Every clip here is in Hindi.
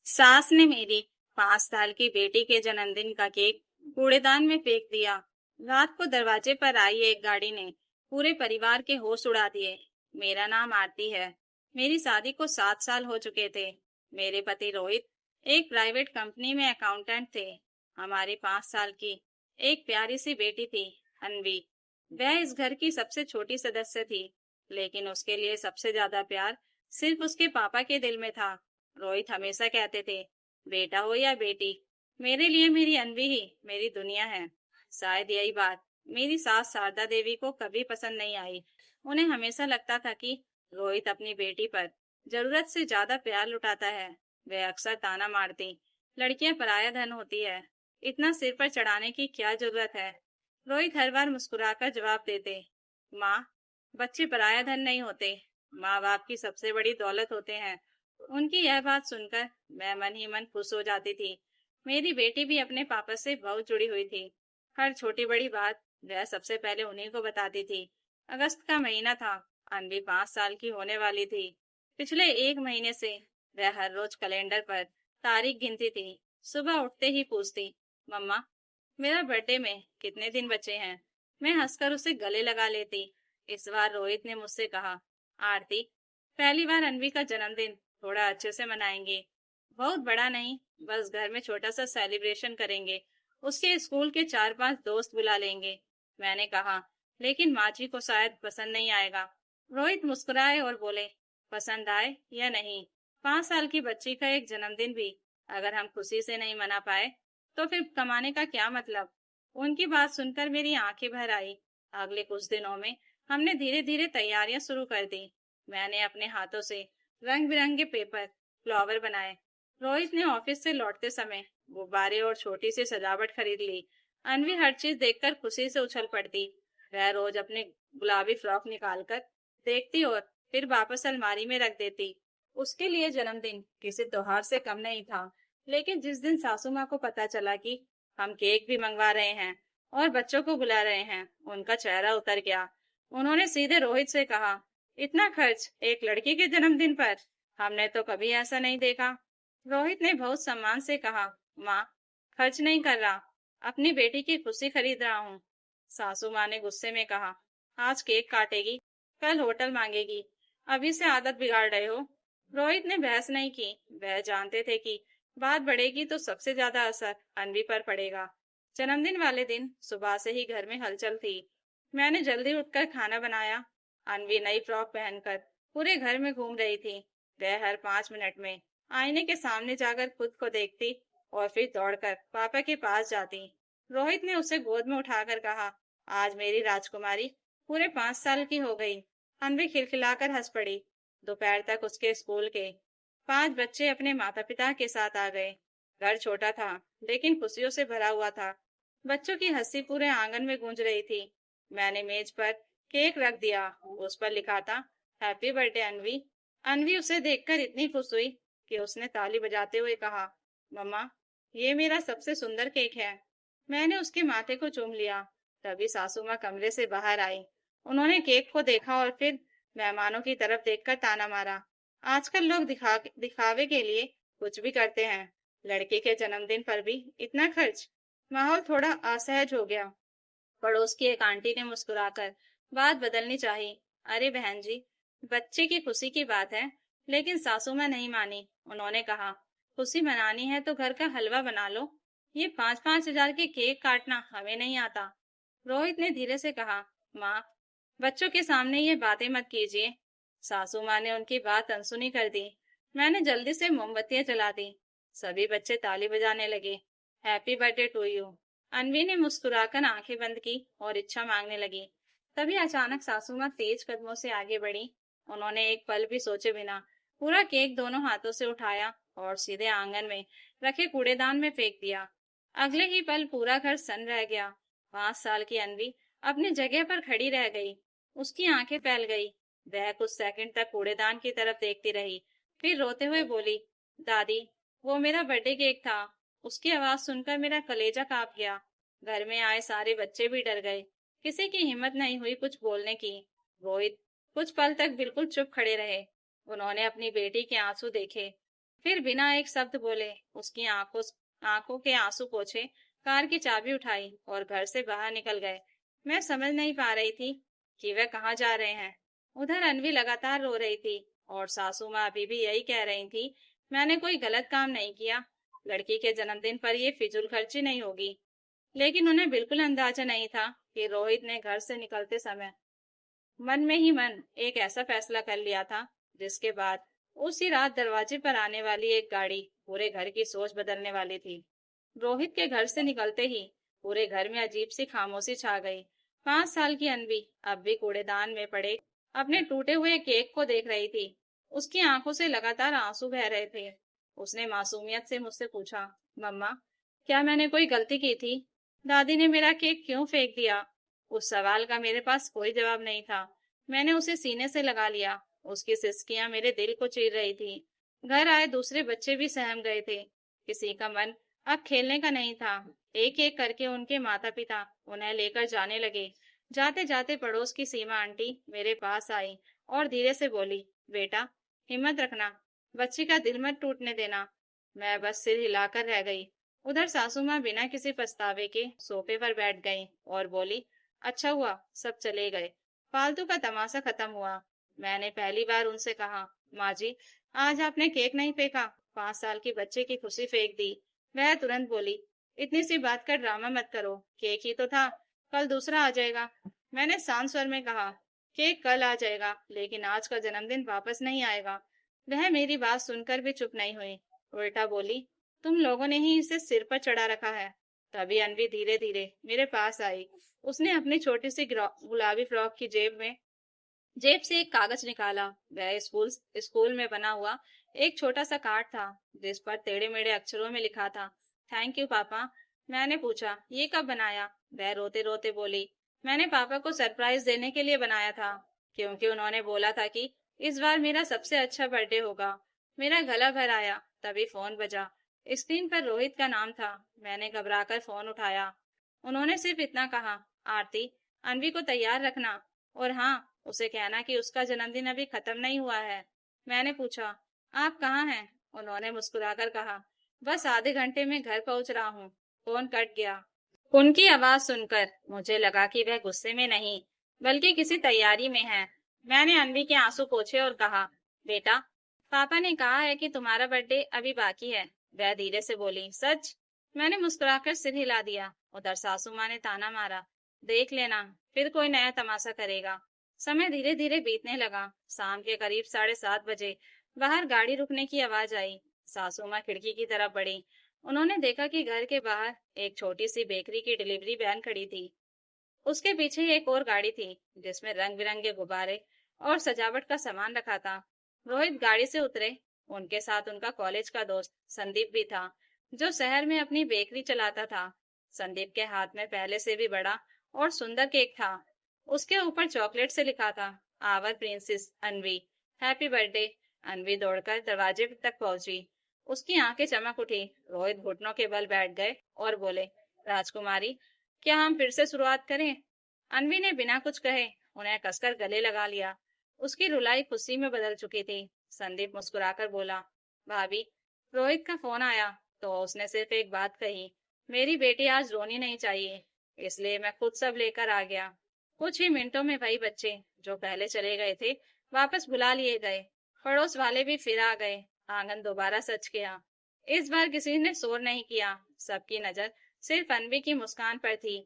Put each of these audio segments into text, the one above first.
सास ने मेरी 5 साल की बेटी के जन्मदिन का केक कूड़ेदान में फेंक दिया। रात को दरवाजे पर आई एक गाड़ी ने पूरे परिवार के होश उड़ा दिए। मेरा नाम आरती है। मेरी शादी को 7 साल हो चुके थे। मेरे पति रोहित एक प्राइवेट कंपनी में अकाउंटेंट थे। हमारी 5 साल की एक प्यारी सी बेटी थी, अनवी। वह इस घर की सबसे छोटी सदस्य थी, लेकिन उसके लिए सबसे ज्यादा प्यार सिर्फ उसके पापा के दिल में था। रोहित हमेशा कहते थे, बेटा हो या बेटी, मेरे लिए मेरी अनवी ही मेरी दुनिया है। शायद यही बात मेरी सास शारदा देवी को कभी पसंद नहीं आई। उन्हें हमेशा लगता था कि रोहित अपनी बेटी पर जरूरत से ज्यादा प्यार लुटाता है। वे अक्सर ताना मारती, लड़कियां पराया धन होती है, इतना सिर पर चढ़ाने की क्या जरूरत है। रोहित हर बार मुस्कुराकर जवाब देते, माँ, बच्चे पराया धन नहीं होते, माँ बाप की सबसे बड़ी दौलत होते हैं। उनकी यह बात सुनकर मैं मन ही मन खुश हो जाती थी। मेरी बेटी भी अपने पापा से बहुत जुड़ी हुई थी। हर छोटी बड़ी बात वह सबसे पहले उन्हीं को बताती थी। अगस्त का महीना था। अनवी 5 साल की होने वाली थी। पिछले एक महीने से वह हर रोज कैलेंडर पर तारीख गिनती थी। सुबह उठते ही पूछती, मम्मा, मेरा बर्थडे में कितने दिन बचे हैं। मैं हंसकर उसे गले लगा लेती। इस बार रोहित ने मुझसे कहा, आरती, पहली बार अनवी का जन्मदिन थोड़ा अच्छे से मनाएंगे। बहुत बड़ा नहीं, बस घर में छोटा सा सेलिब्रेशन करेंगे। उसके स्कूल के 4-5 दोस्त बुला लेंगे। मैंने कहा, लेकिन माँ जी को शायद पसंद नहीं आएगा। रोहित मुस्कुराए और बोले, पसंद आए या नहीं, 5 साल की बच्ची का एक जन्मदिन भी अगर हम खुशी से नहीं मना पाए तो फिर कमाने का क्या मतलब। उनकी बात सुनकर मेरी आंखें भर आई। अगले कुछ दिनों में हमने धीरे धीरे तैयारियां शुरू कर दी। मैंने अपने हाथों से रंग बिरंगे पेपर फ्लावर बनाए। रोहित ने ऑफिस से लौटते समय गुब्बारे और छोटी सी सजावट खरीद ली। अनवी हर चीज देखकर खुशी से उछल पड़ती। वह रोज अपने गुलाबी फ्रॉक निकालकर देखती और फिर वापस अलमारी में रख देती। उसके लिए जन्मदिन किसी त्योहार से कम नहीं था। लेकिन जिस दिन सासू माँ को पता चला कि हम केक भी मंगवा रहे हैं और बच्चों को बुला रहे हैं, उनका चेहरा उतर गया। उन्होंने सीधे रोहित से कहा, इतना खर्च एक लड़की के जन्मदिन पर? हमने तो कभी ऐसा नहीं देखा। रोहित ने बहुत सम्मान से कहा, माँ, खर्च नहीं कर रहा, अपनी बेटी की खुशी खरीद रहा हूँ। सासू माँ ने गुस्से में कहा, आज केक काटेगी, कल होटल मांगेगी, अभी से आदत बिगाड़ रहे हो। रोहित ने बहस नहीं की। वह जानते थे कि बात बढ़ेगी तो सबसे ज्यादा असर अनवी पर पड़ेगा। जन्मदिन वाले दिन सुबह से ही घर में हलचल थी। मैंने जल्दी उठकर खाना बनाया। अनवी नई फ्रॉक पहनकर पूरे घर में घूम रही थी। वह हर 5 मिनट में आईने के सामने जाकर खुद को देखती और फिर दौड़कर पापा के पास जाती। रोहित ने उसे गोद में उठाकर कहा, आज मेरी राजकुमारी पूरे 5 साल की हो गई। अनवी खिलखिलाकर हंस पड़ी। दोपहर तक उसके स्कूल के 5 बच्चे अपने माता पिता के साथ आ गए। घर छोटा था, लेकिन खुशियों से भरा हुआ था। बच्चों की हंसी पूरे आंगन में गूंज रही थी। मैंने मेज पर केक रख दिया। उस पर लिखा था, हैप्पी बर्थडे अनवी। अनवी उसे देखकर इतनी खुश हुई कि उसने ताली बजाते हुए कहा, मम्मा, ये मेरा सबसे सुंदर केक है। मैंने उसके माथे को चूम लिया। तभी सासू माँ कमरे से बाहर आई। उन्होंने केक को देखा और फिर मेहमानों की तरफ देखकर ताना मारा। आजकल लोग दिखावे के लिए कुछ भी करते हैं। लड़के के जन्मदिन पर भी इतना खर्च। माहौल थोड़ा असहज हो गया। पड़ोस की एक आंटी ने मुस्कुराकर बात बदलनी चाही। अरे बहन जी, बच्चे की खुशी की बात है। लेकिन सासू माँ नहीं मानी। उन्होंने कहा, खुशी मनानी है तो घर का हलवा बना लो। ये 5-5 हजार के केक काटना हमें नहीं आता। रोहित ने धीरे से कहा, माँ, बच्चों के सामने ये बातें मत कीजिए। सासू माँ ने उनकी बात अनसुनी कर दी। मैंने जल्दी से मोमबत्तियां जला दी। सभी बच्चे ताली बजाने लगे। Happy birthday to you. Anvi ने मुस्कुराकर आंखें बंद की और इच्छा मांगने लगी। तभी अचानक सासू माँ तेज कदमों से आगे बढ़ी। उन्होंने एक पल भी सोचे बिना पूरा केक दोनों हाथों से उठाया और सीधे आंगन में रखे कूड़ेदान में फेंक दिया। अगले ही पल पूरा घर सन रह गया। 5 साल की अनवी अपनी जगह पर खड़ी रह गई। उसकी आंखें फैल गई। वह कुछ सेकंड तक कूड़ेदान की तरफ देखती रही, फिर रोते हुए बोली, दादी, वो मेरा बर्थडे केक था। उसकी आवाज सुनकर मेरा कलेजा कांप गया। घर में आए सारे बच्चे भी डर गए। किसी की हिम्मत नहीं हुई कुछ बोलने की। रोहित कुछ पल तक बिल्कुल चुप खड़े रहे। उन्होंने अपनी बेटी के आंसू देखे, फिर बिना एक शब्द बोले उसकी आंखों के आंसू पोंछे, कार की चाबी उठाई और घर से बाहर निकल गए। मैं समझ नहीं पा रही थी कि वे कहाँ जा रहे हैं। उधर अनवी लगातार रो रही थी और सासू माँ अभी भी यही कह रही थी, मैंने कोई गलत काम नहीं किया, लड़की के जन्मदिन पर ये फिजूल खर्ची नहीं होगी। लेकिन उन्हें बिल्कुल अंदाजा नहीं था कि रोहित ने घर से निकलते समय मन में ही मन एक ऐसा फैसला कर लिया था जिसके बाद उसी रात दरवाजे पर आने वाली एक गाड़ी पूरे घर की सोच बदलने वाली थी। रोहित के घर से निकलते ही पूरे घर में अजीब सी खामोशी छा गई। 5 साल की अनवी अब भी कूड़ेदान में पड़े अपने टूटे हुए केक को देख रही थी। उसकी आंखों से लगातार आंसू बह रहे थे। उसने मासूमियत से मुझसे पूछा, मम्मा, क्या मैंने कोई गलती की थी? दादी ने मेरा केक क्यों फेंक दिया? उस सवाल का मेरे पास कोई जवाब नहीं था। मैंने उसे सीने से लगा लिया। उसकी सिसकियां मेरे दिल को चीर रही थी। घर आए दूसरे बच्चे भी सहम गए थे। किसी का मन अब खेलने का नहीं था। एक एक करके उनके माता पिता उन्हें लेकर जाने लगे। जाते जाते पड़ोस की सीमा आंटी मेरे पास आई और धीरे से बोली, बेटा, हिम्मत रखना, बच्ची का दिल मत टूटने देना। मैं बस सिर हिलाकर रह गई। उधर सासू माँ बिना किसी पछतावे के सोफे पर बैठ गई और बोली, अच्छा हुआ सब चले गए, फालतू का तमाशा खत्म हुआ। मैंने पहली बार उनसे कहा, माँ जी, आज आपने केक नहीं फेंका, 5 साल की बच्चे की खुशी फेंक दी। वह तुरंत बोली, इतनी सी बात का ड्रामा मत करो, केक ही तो था, कल दूसरा आ जाएगा। मैंने शांत स्वर में कहा, केक कल आ जाएगा लेकिन आज का जन्मदिन वापस नहीं आएगा। वह मेरी बात सुनकर भी चुप नहीं हुई, उल्टा बोली, तुम लोगों ने ही इसे सिर पर चढ़ा रखा है। तभी अनवी धीरे धीरे मेरे पास आई। उसने अपनी छोटी सी गुलाबी फ्रॉक की जेब से एक कागज निकाला। वह स्कूल स्कूल में बना हुआ एक छोटा सा कार्ड था जिस पर टेढ़े मेढ़े अक्षरों में लिखा था, थैंक यू पापा। मैंने पूछा, ये कब बनाया? वह रोते रोते बोली, मैंने पापा को सरप्राइज देने के लिए बनाया था, क्योंकि उन्होंने बोला था कि इस बार मेरा सबसे अच्छा बर्थडे होगा। मेरा गला भर आया। तभी फोन बजा। स्क्रीन पर रोहित का नाम था। मैंने घबराकर फोन उठाया। उन्होंने सिर्फ इतना कहा, आरती, अनवी को तैयार रखना और हाँ, उसे कहना कि उसका जन्मदिन अभी खत्म नहीं हुआ है। मैंने पूछा, आप कहाँ हैं? उन्होंने मुस्कुराकर कहा, बस आधे घंटे में घर पहुंच रहा हूँ। फोन कट गया। उनकी आवाज सुनकर मुझे लगा कि वह गुस्से में नहीं बल्कि किसी तैयारी में है। मैंने अनवी के आंसू पोंछे और कहा, बेटा, पापा ने कहा है कि तुम्हारा बर्थडे अभी बाकी है। वह धीरे से बोली, सच? मैंने मुस्कुराकर सिर हिला दिया। उधर सासू माँ ने ताना मारा, देख लेना, फिर कोई नया तमाशा करेगा। समय धीरे धीरे बीतने लगा। शाम के करीब 7:30 बजे बाहर गाड़ी रुकने की आवाज आई। सासू माँ खिड़की की तरफ बढ़ी। उन्होंने देखा कि घर के बाहर एक छोटी सी बेकरी की डिलीवरी वैन खड़ी थी। उसके पीछे एक और गाड़ी थी जिसमें रंग बिरंगे गुब्बारे और सजावट का सामान रखा था। रोहित गाड़ी से उतरे। उनके साथ उनका कॉलेज का दोस्त संदीप भी था, जो शहर में अपनी बेकरी चलाता था। संदीप के हाथ में पहले से भी बड़ा और सुंदर केक था। उसके ऊपर चॉकलेट से लिखा था, our princess Anvi, happy birthday. Anvi दौड़कर दरवाजे तक पहुंची। उसकी आंखें चमक उठी। रोहित घुटनों के बल बैठ गए और बोले, राजकुमारी, क्या हम फिर से शुरुआत करें? अनवी ने बिना कुछ कहे उन्हें कसकर गले लगा लिया। उसकी रुलाई खुशी में बदल चुकी थी। संदीप मुस्कुराकर बोला, भाभी, रोहित का फोन आया तो उसने सिर्फ एक बात कही, मेरी बेटी आज रोनी नहीं चाहिए, इसलिए मैं खुद सब लेकर आ गया। कुछ ही मिनटों में वही बच्चे जो पहले चले गए थे वापस बुला लिए गए। पड़ोस वाले भी फिर आ गए। आंगन दोबारा सज गया। इस बार किसी ने शोर नहीं किया। सबकी नजर सिर्फ अनवी की मुस्कान पर थी।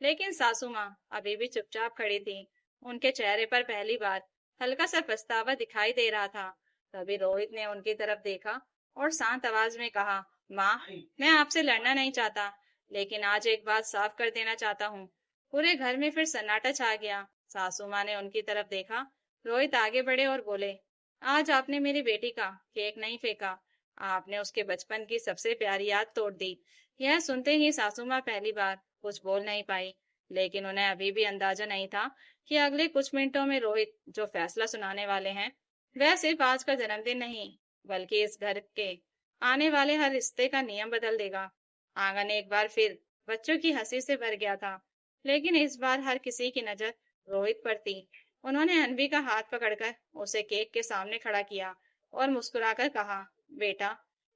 लेकिन सासू माँ अभी भी चुपचाप खड़ी थी। उनके चेहरे पर पहली बार हल्का सा पछतावा दिखाई दे रहा था। तभी रोहित ने उनकी तरफ देखा और शांत आवाज में कहा, माँ, मैं आपसे लड़ना नहीं चाहता, लेकिन आज एक बात साफ कर देना चाहता हूँ। पूरे घर में फिर सन्नाटा छा गया। सासू माँ ने उनकी तरफ देखा। रोहित आगे बढ़े और बोले, आज आपने मेरी बेटी का केक नहीं फेंका, आपने उसके बचपन की सबसे प्यारी याद तोड़ दी। यह सुनते ही सासू माँ पहली बार कुछ बोल नहीं पाई, लेकिन उन्हें अभी भी अंदाजा नहीं था कि अगले कुछ मिनटों में रोहित जो फैसला सुनाने वाले हैं, वह सिर्फ आज का जन्मदिन नहीं बल्कि इस घर के आने वाले हर रिश्ते का नियम बदल देगा। आंगन एक बार फिर बच्चों की हंसी से भर गया था, लेकिन इस बार हर किसी की नजर रोहित पर थी। उन्होंने अनवी का हाथ पकड़कर उसे केक के सामने खड़ा किया और मुस्कुराकर कहा, बेटा,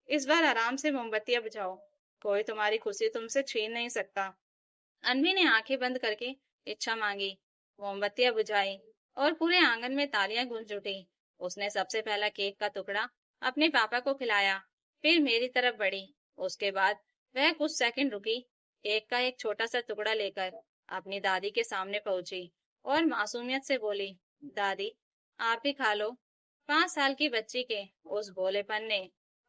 इस बार आराम से मोमबत्तियां बुझाओ, कोई तुम्हारी खुशी तुमसे छीन नहीं सकता। अनवी ने आंखें बंद करके इच्छा मांगी, मोमबत्तियां बुझाई और पूरे आंगन में तालियां गूंज उठी। उसने सबसे पहला केक का टुकड़ा अपने पापा को खिलाया, फिर मेरी तरफ बढ़ी। उसके बाद वह कुछ सेकंड रुकी, केक का एक छोटा सा टुकड़ा लेकर अपनी दादी के सामने पहुंची और मासूमियत से बोली, दादी आप भी खा लो। 5 साल की बच्ची के उस भोलेपन ने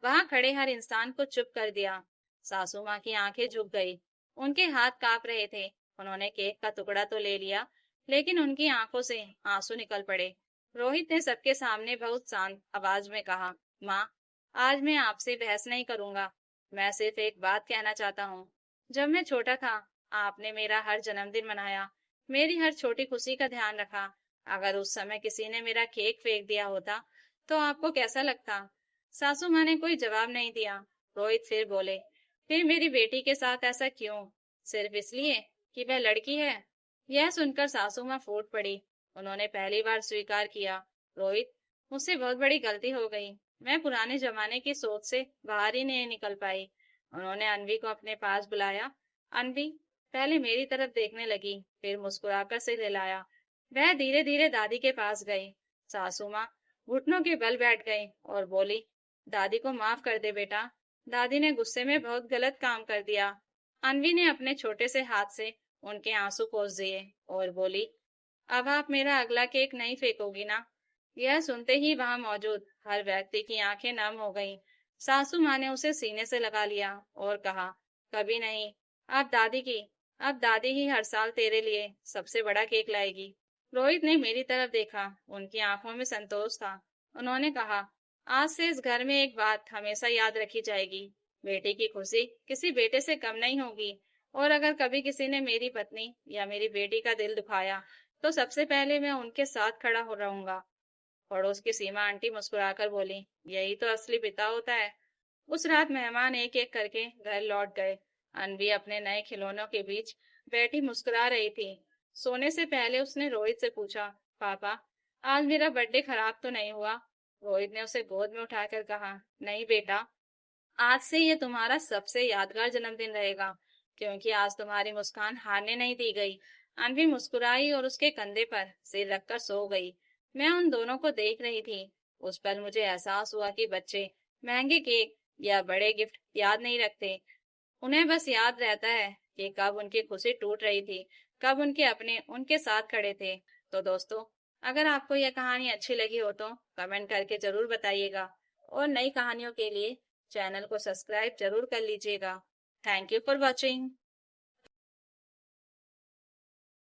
वहां खड़े हर इंसान को चुप कर दिया। सासू माँ की आंखें झुक गई, उनके हाथ कांप रहे थे। उन्होंने केक का टुकड़ा तो ले लिया, लेकिन उनकी आंखों से आंसू निकल पड़े। रोहित ने सबके सामने बहुत शांत आवाज में कहा, माँ, आज मैं आपसे बहस नहीं करूंगा। मैं सिर्फ एक बात कहना चाहता हूँ। जब मैं छोटा था, आपने मेरा हर जन्मदिन मनाया, मेरी हर छोटी खुशी का ध्यान रखा। अगर उस समय किसी ने मेरा केक फेंक दिया होता, तो आपको कैसा लगता? सासू माँ ने कोई जवाब नहीं दिया। रोहित फिर बोले, फिर मेरी बेटी के साथ ऐसा क्यों? सिर्फ इसलिए कि वह लड़की है? यह सुनकर सासू माँ फूट पड़ी। उन्होंने पहली बार स्वीकार किया, रोहित, मुझसे बहुत बड़ी गलती हो गई। मैं पुराने जमाने की सोच से बाहर ही नहीं निकल पाई। उन्होंने अनवी को अपने पास बुलाया। अनवी पहले मेरी तरफ देखने लगी, फिर मुस्कुराकर से हिलाया। वह धीरे धीरे दादी के पास गई। सासू माँ घुटनों के बल बैठ गई और बोली, दादी को माफ कर दे बेटा, दादी ने गुस्से में बहुत गलत काम कर दिया। अनवी ने अपने छोटे से हाथ से उनके आंसू पोंछ दिए और बोली, अब आप मेरा अगला केक नहीं फेंकोगी ना? यह सुनते ही वहां मौजूद हर व्यक्ति की आंखें नम हो गईं। सासू माँ ने उसे सीने से लगा लिया और कहा, कभी नहीं। अब दादी की अब दादी ही हर साल तेरे लिए सबसे बड़ा केक लाएगी। रोहित ने मेरी तरफ देखा, उनकी आंखों में संतोष था। उन्होंने कहा, आज से इस घर में एक बात हमेशा याद रखी जाएगी, बेटे की खुशी किसी बेटे से कम नहीं होगी। और अगर कभी किसी ने मेरी पत्नी या मेरी बेटी का दिल दुखाया, तो सबसे पहले मैं उनके साथ खड़ा हो रहूंगा। पड़ोस की सीमा आंटी मुस्कुराकर बोली, यही तो असली पिता होता है। उस रात मेहमान एक एक करके घर लौट गए। अनवी अपने नए खिलौनों के बीच बैठी मुस्कुरा रही थी। सोने से पहले उसने रोहित से पूछा, पापा, आज मेरा बर्थडे खराब तो नहीं हुआ? रोहित ने उसे गोद में उठाकर कहा, नहीं बेटा, आज से ये तुम्हारा सबसे यादगार जन्मदिन रहेगा, क्योंकि आज तुम्हारी मुस्कान हारने नहीं दी गई। अनवी मुस्कुराई और उसके कंधे पर सिर रखकर सो गई। मैं उन दोनों को देख रही थी। उस पर मुझे एहसास हुआ कि बच्चे महंगे केक या बड़े गिफ्ट याद नहीं रखते। उन्हें बस याद रहता है कि कब उनकी खुशी टूट रही थी, कब उनके अपने उनके साथ खड़े थे। तो दोस्तों, अगर आपको यह कहानी अच्छी लगी हो तो कमेंट करके जरूर बताइएगा और नई कहानियों के लिए चैनल को सब्सक्राइब जरूर कर लीजिएगा। Thank you for watching.